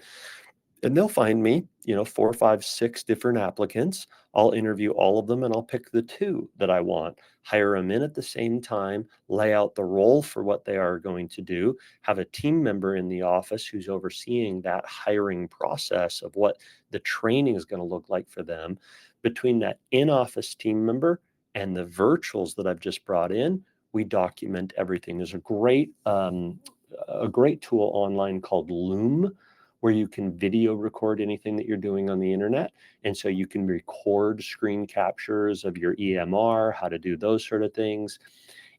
And they'll find me, 4, 5, 6 different applicants. I'll interview all of them and I'll pick the 2 that I want, hire them in at the same time, lay out the role for what they are going to do, have a team member in the office who's overseeing that hiring process of what the training is going to look like for them. Between that in-office team member and the virtuals that I've just brought in, we document everything. There's a great tool online called Loom, where you can video record anything that you're doing on the internet. And so you can record screen captures of your EMR, how to do those sort of things.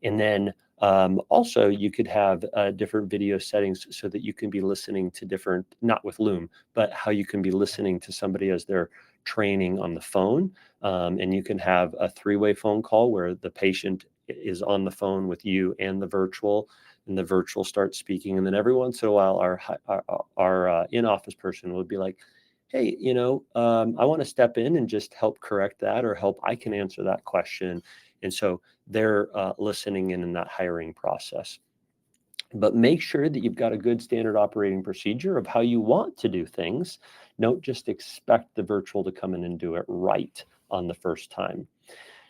And then also you could have different video settings so that you can be listening to different, not with Loom, but how you can be listening to somebody as they're training on the phone. And you can have a 3-way phone call where the patient is on the phone with you and the virtual, and the virtual starts speaking. And then every once in a while, our in-office person would be like, hey, I want to step in and just help correct that, or help, I can answer that question. And so they're listening in that hiring process. But make sure that you've got a good standard operating procedure of how you want to do things. Don't just expect the virtual to come in and do it right on the first time.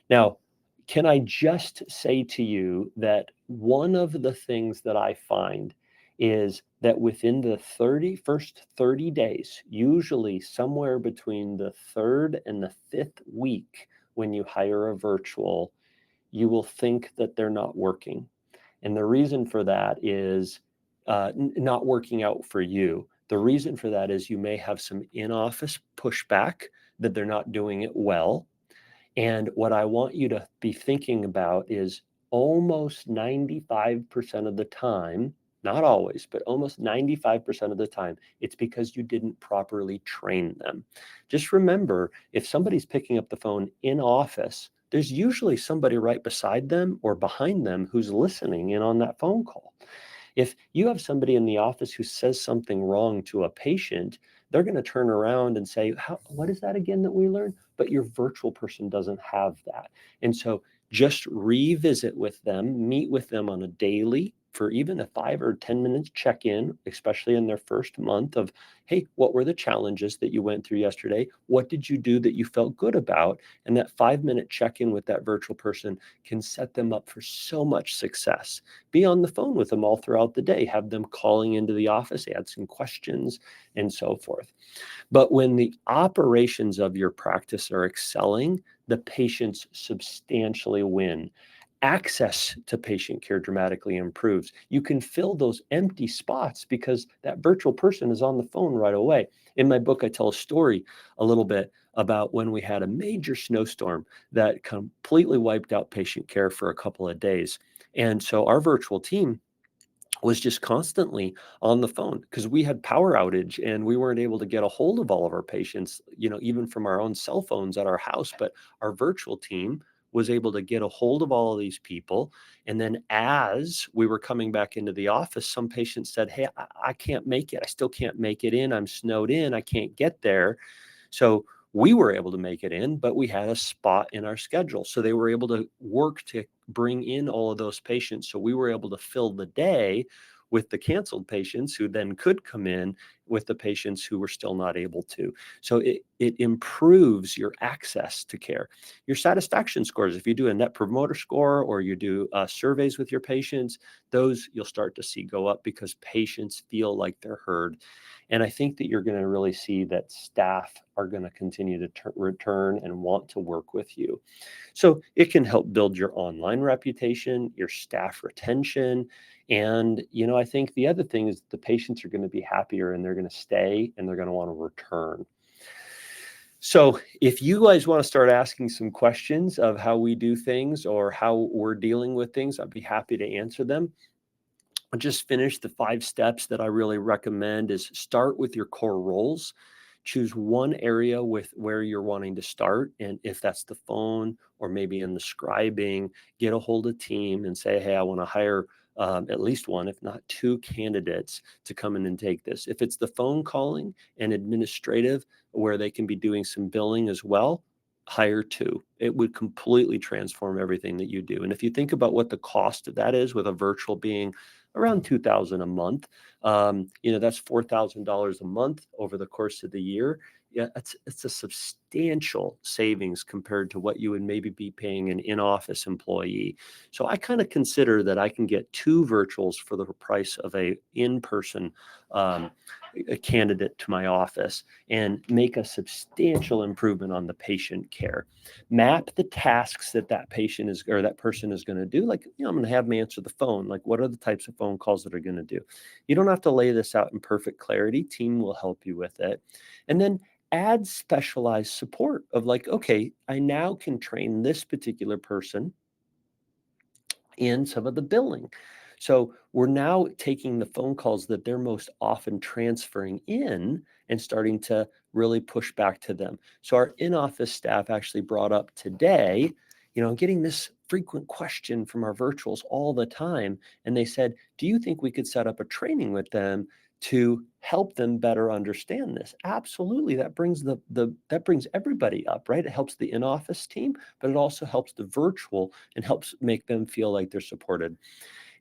Now, can I just say to you that one of the things that I find is that within the first 30 days, usually somewhere between the 3rd and the 5th week, when you hire a virtual, you will think that they're not working. And the reason for that is not working out for you. The reason for that is you may have some in-office pushback that they're not doing it well. And what I want you to be thinking about is almost 95% of the time, not always, but almost 95% of the time, it's because you didn't properly train them. Just remember, if somebody's picking up the phone in office, there's usually somebody right beside them or behind them who's listening in on that phone call. If you have somebody in the office who says something wrong to a patient, they're going to turn around and say, what is that again that we learned? But your virtual person doesn't have that. And so just revisit with them, meet with them on a daily for even a 5 or 10 minute check-in, especially in their first month of, hey, what were the challenges that you went through yesterday? What did you do that you felt good about? And that 5 minute check-in with that virtual person can set them up for so much success. Be on the phone with them all throughout the day, have them calling into the office, add some questions, and so forth. But when the operations of your practice are excelling, the patients substantially win. Access to patient care dramatically improves. You can fill those empty spots because that virtual person is on the phone right away. In my book, I tell a story a little bit about when we had a major snowstorm that completely wiped out patient care for a couple of days. And so our virtual team was just constantly on the phone because we had power outage and we weren't able to get a hold of all of our patients, even from our own cell phones at our house. But our virtual team was able to get a hold of all of these people. And then as we were coming back into the office, some patients said, hey, I can't make it. I still can't make it in. I'm snowed in. I can't get there. So we were able to make it in, but we had a spot in our schedule. So they were able to work to bring in all of those patients. So we were able to fill the day with the canceled patients who then could come in with the patients who were still not able to. So it improves your access to care. Your satisfaction scores, if you do a net promoter score or you do surveys with your patients, those you'll start to see go up because patients feel like they're heard. And I think that you're going to really see that staff are going to continue to return and want to work with you. So it can help build your online reputation, your staff retention. And, I think the other thing is the patients are going to be happier and they're going to stay and they're going to want to return. So if you guys want to start asking some questions of how we do things or how we're dealing with things, I'd be happy to answer them. I just finished the 5 steps that I really recommend is start with your core roles. Choose one area with where you're wanting to start. And if that's the phone or maybe in the scribing, get a hold of team and say, hey, I want to hire at least one, if not 2 candidates to come in and take this. If it's the phone calling and administrative where they can be doing some billing as well, hire 2. It would completely transform everything that you do. And if you think about what the cost of that is with a virtual being around $2,000 a month, that's $4,000 a month over the course of the year. Yeah, it's a substantial savings compared to what you would maybe be paying an in-office employee. So I kind of consider that I can get 2 virtuals for the price of a in-person a candidate to my office and make a substantial improvement on the patient care. Map the tasks that patient is or that person is going to do. Like, I'm going to have them answer the phone. Like, what are the types of phone calls that are going to do? You don't have to lay this out in perfect clarity. Team will help you with it. And then add specialized support of like, okay, I now can train this particular person in some of the billing. So we're now taking the phone calls that they're most often transferring in and starting to really push back to them. So our in-office staff actually brought up today, getting this frequent question from our virtuals all the time. And they said, do you think we could set up a training with them to help them better understand this? Absolutely. That brings that brings everybody up, right? It helps the in-office team, but it also helps the virtual and helps make them feel like they're supported.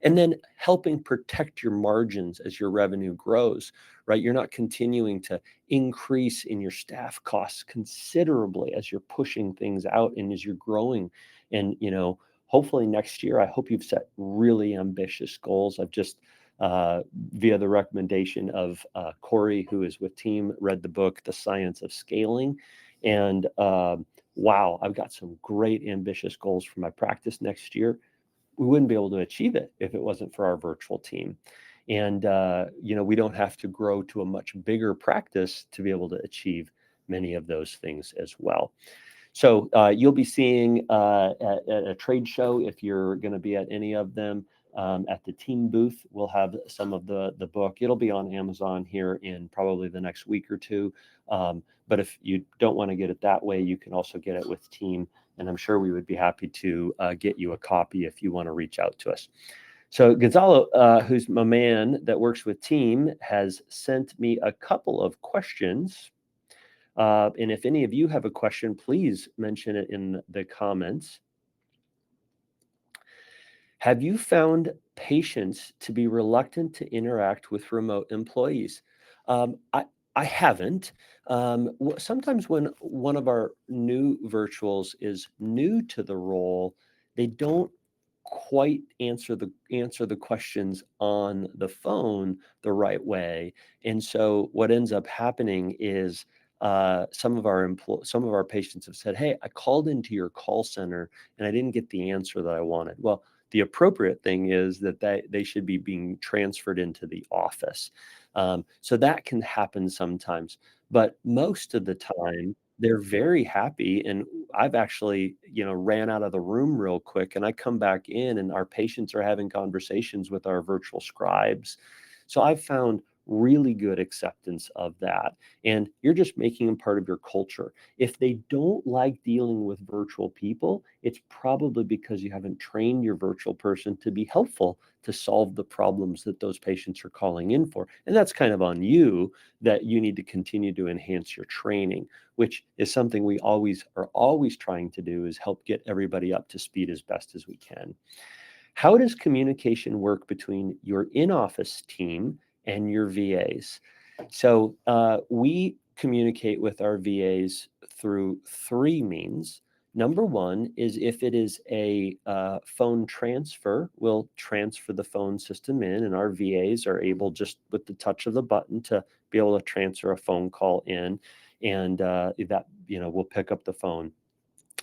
And then helping protect your margins as your revenue grows, right? You're not continuing to increase in your staff costs considerably as you're pushing things out and as you're growing. And, hopefully next year, I hope you've set really ambitious goals. I've just, via the recommendation of Corey, who is with team, read the book, The Science of Scaling. And wow, I've got some great ambitious goals for my practice next year. We wouldn't be able to achieve it if it wasn't for our virtual team. And, we don't have to grow to a much bigger practice to be able to achieve many of those things as well. So you'll be seeing at a trade show, if you're going to be at any of them, at the team booth, we'll have some of the book. It'll be on Amazon here in probably the next week or 2. But if you don't want to get it that way, you can also get it with team. And I'm sure we would be happy to get you a copy if you want to reach out to us. So Gonzalo, who's my man that works with team, has sent me a couple of questions. And if any of you have a question, please mention it in the comments. Have you found patients to be reluctant to interact with remote employees? I haven't. Sometimes when one of our new virtuals is new to the role, they don't quite answer the questions on the phone the right way. And so what ends up happening is some of our patients have said, "Hey, I called into your call center and I didn't get the answer that I wanted." Well, the appropriate thing is that they should be being transferred into the office. So that can happen sometimes, but most of the time they're very happy. And I've actually, ran out of the room real quick and I come back in and our patients are having conversations with our virtual scribes. So I've found really good acceptance of that. And you're just making them part of your culture. If they don't like dealing with virtual people, it's probably because you haven't trained your virtual person to be helpful to solve the problems that those patients are calling in for. And that's kind of on you, that you need to continue to enhance your training, which is something we always trying to do, is help get everybody up to speed as best as we can. How does communication work between your in-office team and your VAs? So we communicate with our VAs through three means. Number one is if it is a phone transfer, we'll transfer the phone system in, and our VAs are able, just with the touch of the button, to be able to transfer a phone call in, and that we'll pick up the phone.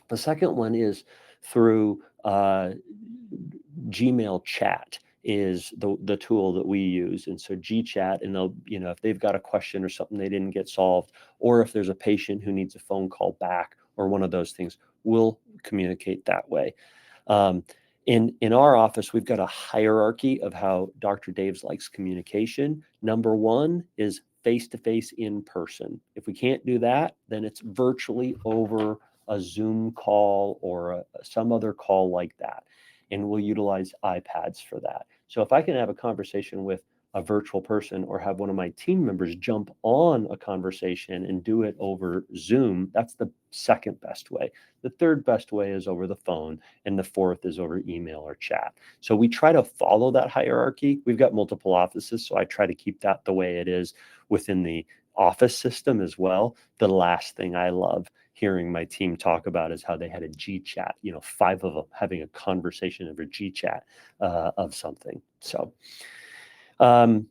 The second one is through Gmail chat is the tool that we use. And so GChat, and they'll, if they've got a question or something they didn't get solved, or if there's a patient who needs a phone call back or one of those things, we'll communicate that way. Um, in our office, we've got a hierarchy of how Dr. Daves likes communication. Number one is face-to-face in person. If we can't do that, then it's virtually over a Zoom call or some other call like that. And we'll utilize iPads for that. So if I can have a conversation with a virtual person or have one of my team members jump on a conversation and do it over Zoom, that's the second best way. The third best way is over the phone, and the fourth is over email or chat. So we try to follow that hierarchy. We've got multiple offices, so I try to keep that the way it is within the office system as well. The last thing I love hearing my team talk about is how they had a G chat, five of them having a conversation over G chat of something. So um,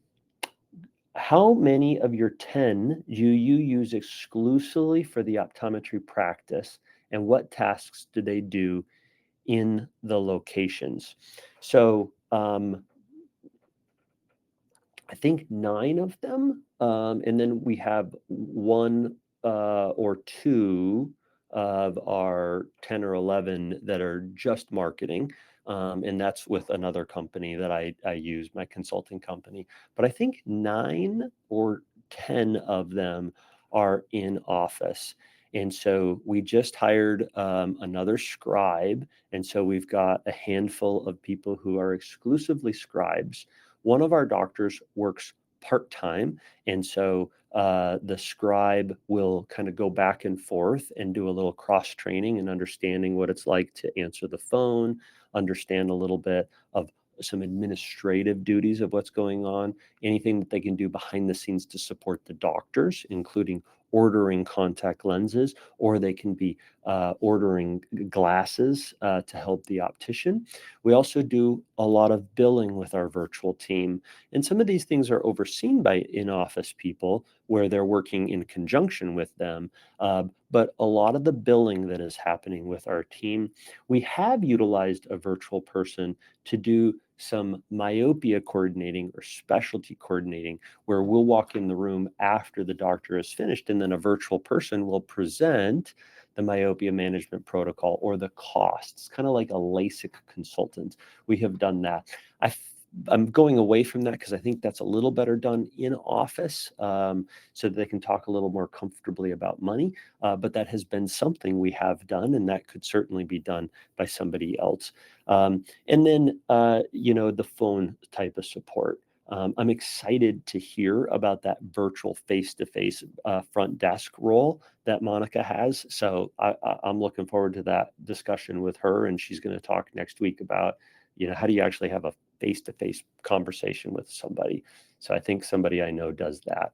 how many of your 10 do you use exclusively for the optometry practice, and what tasks do they do in the locations? So I think 9 of them, and then we have one or two of our 10 or 11 that are just marketing, and that's with another company that I use, my consulting company. But I think 9 or 10 of them are in office. And so we just hired another scribe, and so we've got a handful of people who are exclusively scribes. One of our doctors works part-time, and so the scribe will kind of go back and forth and do a little cross training and understanding what it's like to answer the phone, understand a little bit of some administrative duties of what's going on, anything that they can do behind the scenes to support the doctors, including ordering contact lenses, or they can be ordering glasses to help the optician. We also do a lot of billing with our virtual team. And some of these things are overseen by in-office people where they're working in conjunction with them. But a lot of the billing that is happening with our team, we have utilized a virtual person to do some myopia coordinating or specialty coordinating, where we'll walk in the room after the doctor is finished, and then a virtual person will present the myopia management protocol or the costs, kind of like a LASIK consultant. We have done that. I'm going away from that because I think that's a little better done in office, so that they can talk a little more comfortably about money. But that has been something we have done, and that could certainly be done by somebody else. And then, the phone type of support. I'm excited to hear about that virtual face-to-face front desk role that Monica has. So I'm looking forward to that discussion with her, and she's going to talk next week about how do you actually have a face-to-face conversation with somebody? So I think somebody I know does that.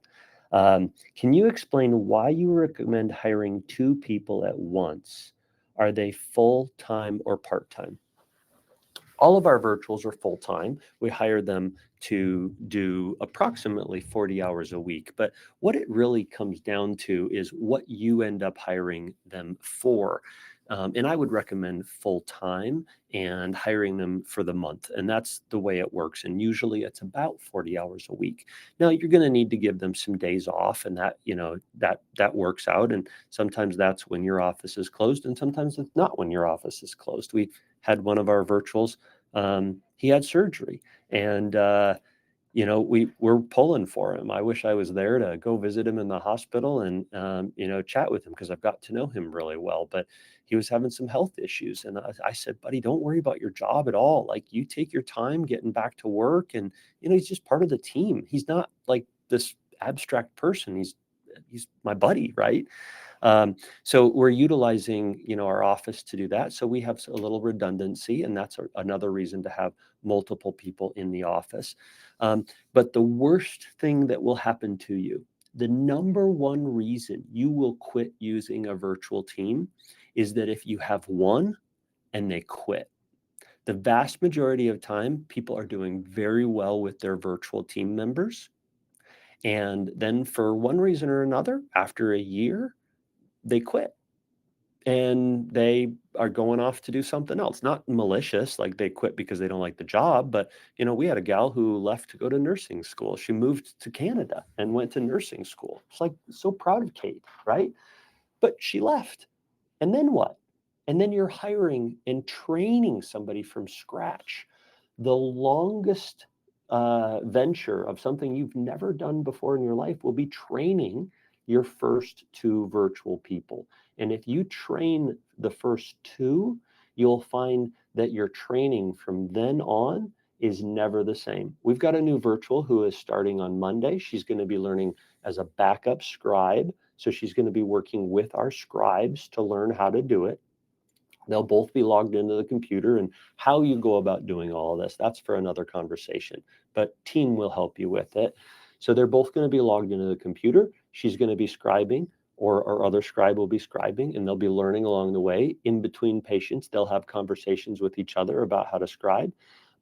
Can you explain why you recommend hiring 2 people at once? Are they full-time or part-time? All of our virtuals are full-time. We hire them to do approximately 40 hours a week. But what it really comes down to is what you end up hiring them for. And I would recommend full-time and hiring them for the month. And that's the way it works. And usually it's about 40 hours a week. Now you're going to need to give them some days off, and that works out. And sometimes that's when your office is closed, and sometimes it's not when your office is closed. We had one of our virtuals, he had surgery, and we're pulling for him. I wish I was there to go visit him in the hospital and chat with him, because I've got to know him really well. But he was having some health issues, and I said, buddy, don't worry about your job at all. Like, you take your time getting back to work, and he's just part of the team. He's not like this abstract person. He's my buddy, right? So we're utilizing, our office to do that. So we have a little redundancy, and that's another reason to have multiple people in the office. But the worst thing that will happen to you, the number one reason you will quit using a virtual team, is that if you have one and they quit. The vast majority of time, people are doing very well with their virtual team members. And then for one reason or another, after a year, they quit and they are going off to do something else. Not malicious, like they quit because they don't like the job, but we had a gal who left to go to nursing school. She moved to Canada and went to nursing school. It's like, so proud of Kate, right? But she left. And then what? And then you're hiring and training somebody from scratch. The longest venture of something you've never done before in your life will be training your first 2 virtual people. And if you train the first 2, you'll find that your training from then on is never the same. We've got a new virtual who is starting on Monday. She's going to be learning as a backup scribe. So she's going to be working with our scribes to learn how to do it. They'll both be logged into the computer, and how you go about doing all of this, that's for another conversation, but team will help you with it. So they're both going to be logged into the computer. She's going to be scribing, or our other scribe will be scribing, and they'll be learning along the way. In between patients, they'll have conversations with each other about how to scribe.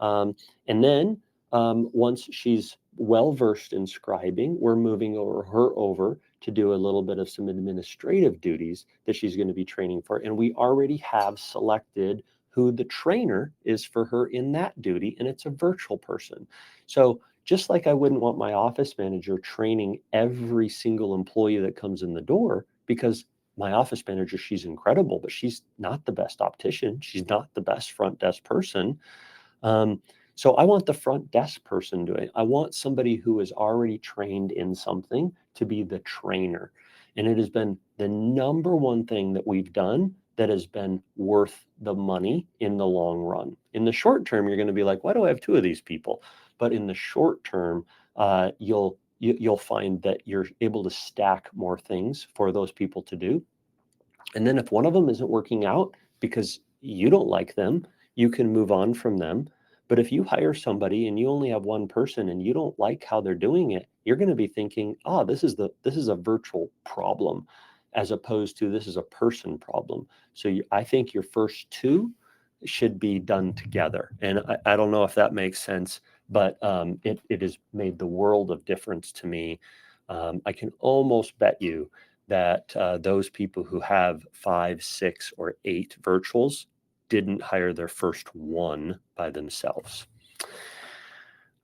And then once she's well versed in scribing, we're moving her over to do a little bit of some administrative duties that she's going to be training for. And we already have selected who the trainer is for her in that duty, and it's a virtual person. So just like I wouldn't want my office manager training every single employee that comes in the door, because my office manager, she's incredible, but she's not the best optician. She's not the best front desk person. So I want the front desk person doing it. I want somebody who is already trained in something to be the trainer. And it has been the number one thing that we've done that has been worth the money in the long run. In the short term, you're going to be like, why do I have 2 of these people? But in the short term, you'll find that you're able to stack more things for those people to do. And then if one of them isn't working out because you don't like them, you can move on from them. But if you hire somebody and you only have one person and you don't like how they're doing it, you're going to be thinking, oh, this is a virtual problem, as opposed to this is a person problem. So I think your first 2 should be done together. And I don't know if that makes sense, but it has made the world of difference to me. I can almost bet you that those people who have 5, 6, or 8 virtuals didn't hire their first one by themselves.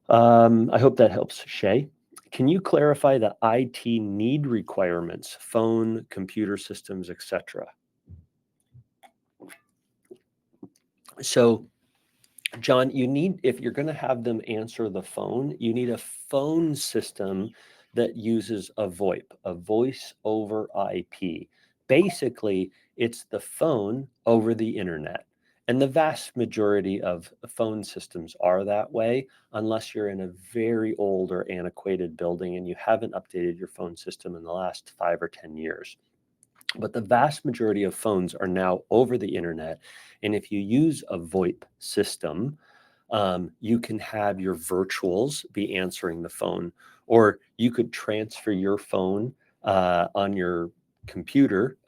I hope that helps. Shay, can you clarify the IT need requirements, phone, computer systems, etc.? So, John, if you're going to have them answer the phone, you need a phone system that uses a VoIP, a voice over IP. Basically, it's the phone over the internet. And the vast majority of phone systems are that way, unless you're in a very old or antiquated building and you haven't updated your phone system in the last 5 or 10 years. But the vast majority of phones are now over the internet. And if you use a VoIP system, You can have your virtuals be answering the phone, or you could transfer your phone on your computer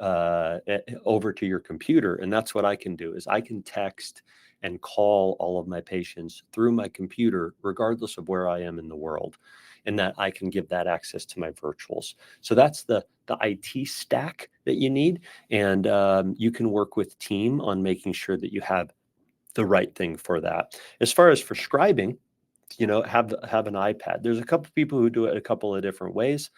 over to your computer. And that's what I can do, is I can text and call all of my patients through my computer, regardless of where I am in the world, and that I can give that access to my virtuals. So that's the IT stack that you need. And you can work with team on making sure that you have the right thing for that. As far as prescribing, have an iPad. There's a couple people who do it a couple of different ways.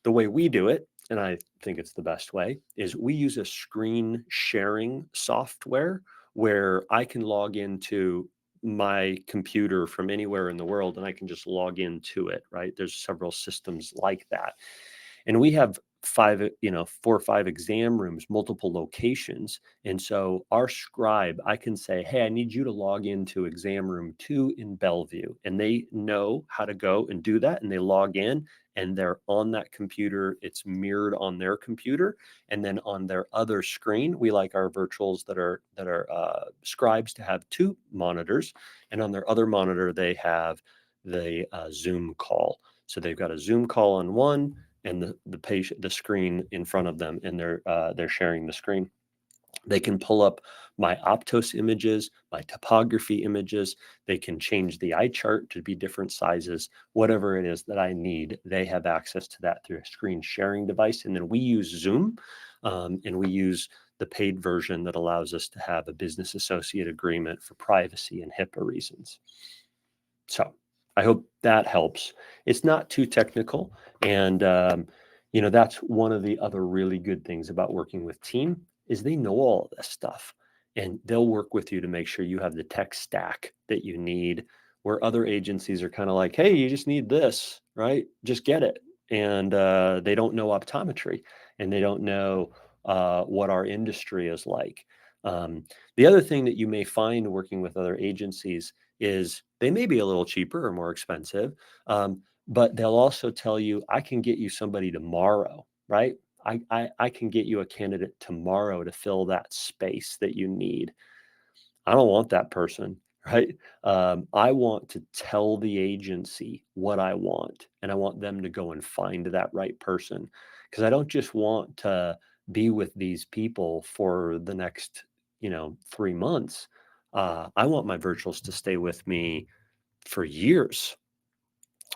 The way we do it, and I think it's the best way, is we use a screen sharing software where I can log into my computer from anywhere in the world and I can just log into it, right? There's several systems like that. And we have 4 or 5 exam rooms, multiple locations. And so our scribe, I can say, hey, I need you to log into exam room 2 in Bellevue. And they know how to go and do that. And they log in and they're on that computer. It's mirrored on their computer. And then on their other screen, we like our virtuals that are scribes to have 2 monitors. And on their other monitor, they have the Zoom call. So they've got a Zoom call on one, and the screen in front of them, and they're sharing the screen. They can pull up my Optos images, my topography images. They can change the eye chart to be different sizes, whatever it is that I need. They have access to that through a screen sharing device. And then we use Zoom, and we use the paid version that allows us to have a business associate agreement for privacy and HIPAA reasons. So I hope that helps. It's not too technical. And, that's one of the other really good things about working with team, is they know all of this stuff and they'll work with you to make sure you have the tech stack that you need, where other agencies are kind of like, hey, you just need this, right? Just get it. And they don't know optometry, and they don't know what our industry is like. The other thing that you may find working with other agencies is they may be a little cheaper or more expensive, but they'll also tell you, I can get you somebody tomorrow, right? I can get you a candidate tomorrow to fill that space that you need. I don't want that person, right? I want to tell the agency what I want, and I want them to go and find that right person, because I don't just want to be with these people for the next, 3 months. I want my virtuals to stay with me for years,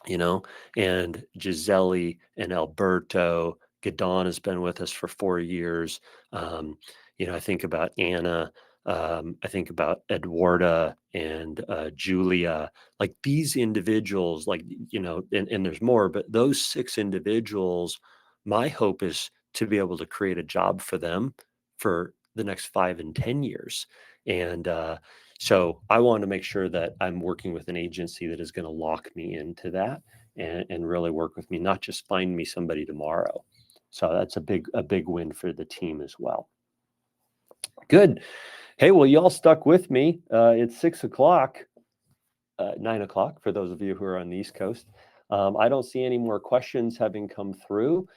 you know, and Gisele and Alberto. Gadon has been with us for 4 years. I think about Anna. I think about Eduarda and Julia. Like these individuals, like, and there's more, but those 6 individuals, my hope is to be able to create a job for them for the next 5 and 10 years. And so I want to make sure that I'm working with an agency that is going to lock me into that, and really work with me, not just find me somebody tomorrow. So that's a big win for the team as well. Good. Hey, well, y'all stuck with me. It's 6 o'clock, 9 o'clock for those of you who are on the East Coast. I don't see any more questions having come through.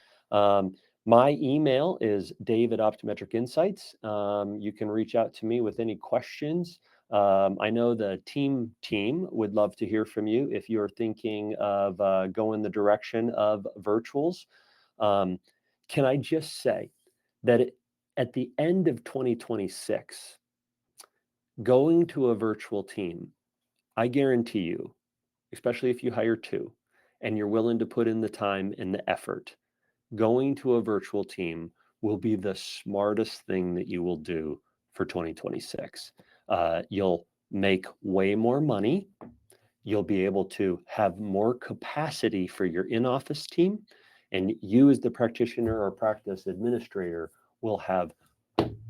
My email is Dave@Optometric Insights. You can reach out to me with any questions. I know the team would love to hear from you if you're thinking of going the direction of virtuals. Can I just say that at the end of 2026, going to a virtual team, I guarantee you, especially if you hire 2 and you're willing to put in the time and the effort, going to a virtual team will be the smartest thing that you will do for 2026. You'll make way more money. You'll be able to have more capacity for your in-office team. And you, as the practitioner or practice administrator, will have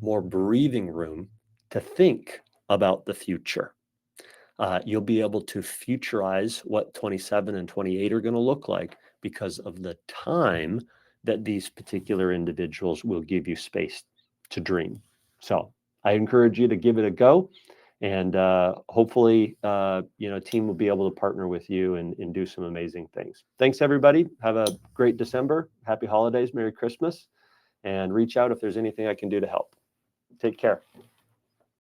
more breathing room to think about the future. You'll be able to futurize what 27 and 28 are going to look like because of the time that these particular individuals will give you space to dream. So I encourage you to give it a go, and hopefully, team will be able to partner with you and do some amazing things. Thanks, everybody. Have a great December. Happy holidays. Merry Christmas. And reach out if there's anything I can do to help. Take care.